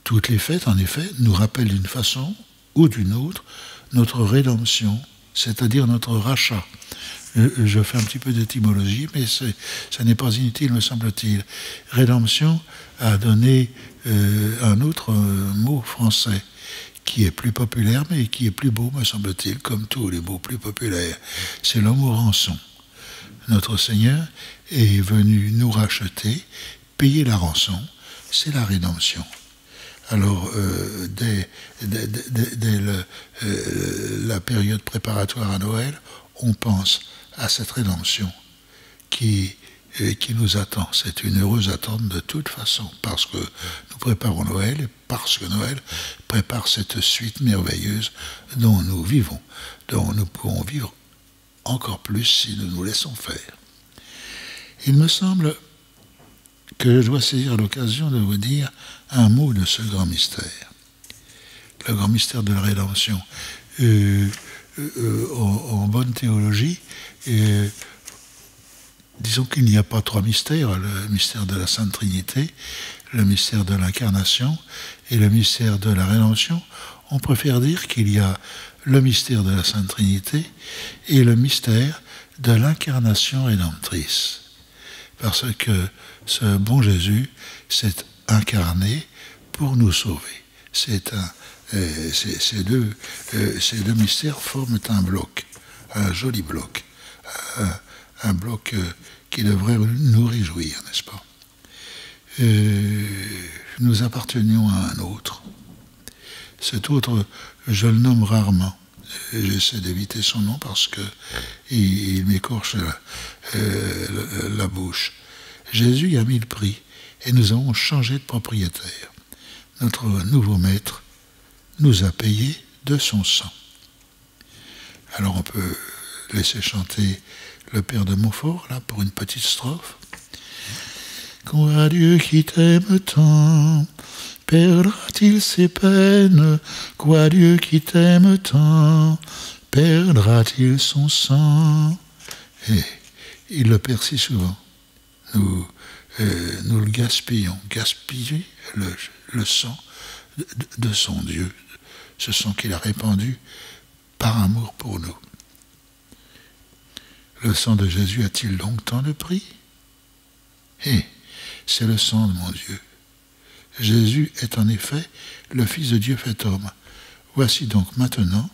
Toutes les fêtes, en effet, nous rappellent d'une façon ou d'une autre notre rédemption, c'est-à-dire notre rachat. Je fais un petit peu d'étymologie, mais ça n'est pas inutile, me semble-t-il. Rédemption a donné un autre mot français qui est plus populaire, mais qui est plus beau, me semble-t-il, comme tous les mots plus populaires. C'est le mot rançon. Notre Seigneur est venu nous racheter, payer la rançon, c'est la rédemption. Alors, dès la période préparatoire à Noël, on pense à cette rédemption qui nous attend. C'est une heureuse attente de toute façon, parce que nous préparons Noël, et parce que Noël prépare cette suite merveilleuse dont nous vivons, dont nous pourrons vivre encore plus si nous nous laissons faire. Il me semble que je dois saisir l'occasion de vous dire un mot de ce grand mystère. Le grand mystère de la rédemption. En bonne théologie, disons qu'il n'y a pas trois mystères, le mystère de la Sainte Trinité, le mystère de l'incarnation et le mystère de la rédemption. On préfère dire qu'il y a le mystère de la Sainte Trinité et le mystère de l'incarnation rédemptrice. Parce que ce bon Jésus s'est incarné pour nous sauver. Ces deux mystères forment un bloc, un joli bloc, un bloc qui devrait nous réjouir, n'est-ce pas? Nous appartenions à un autre. Cet autre, je le nomme rarement. J'essaie d'éviter son nom parce qu'il m'écorche la bouche. Jésus a mis le prix et nous avons changé de propriétaire. Notre nouveau maître nous a payé de son sang. Alors on peut laisser chanter le Père de Montfort, là, pour une petite strophe. Quoi, Dieu qui t'aime tant, perdra-t-il ses peines? Quoi, Dieu qui t'aime tant, perdra-t-il son sang? Et il le perd si souvent. Nous le gaspillons. Gaspiller le sang de son Dieu, ce sang qu'il a répandu par amour pour nous. Le sang de Jésus a-t-il donc tant de prix? C'est le sang de mon Dieu. Jésus est en effet le Fils de Dieu fait homme. Voici donc maintenant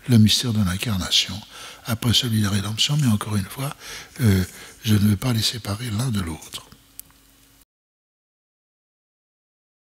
le mystère de l'incarnation, après celui de la rédemption, mais encore une fois, je ne veux pas les séparer l'un de l'autre.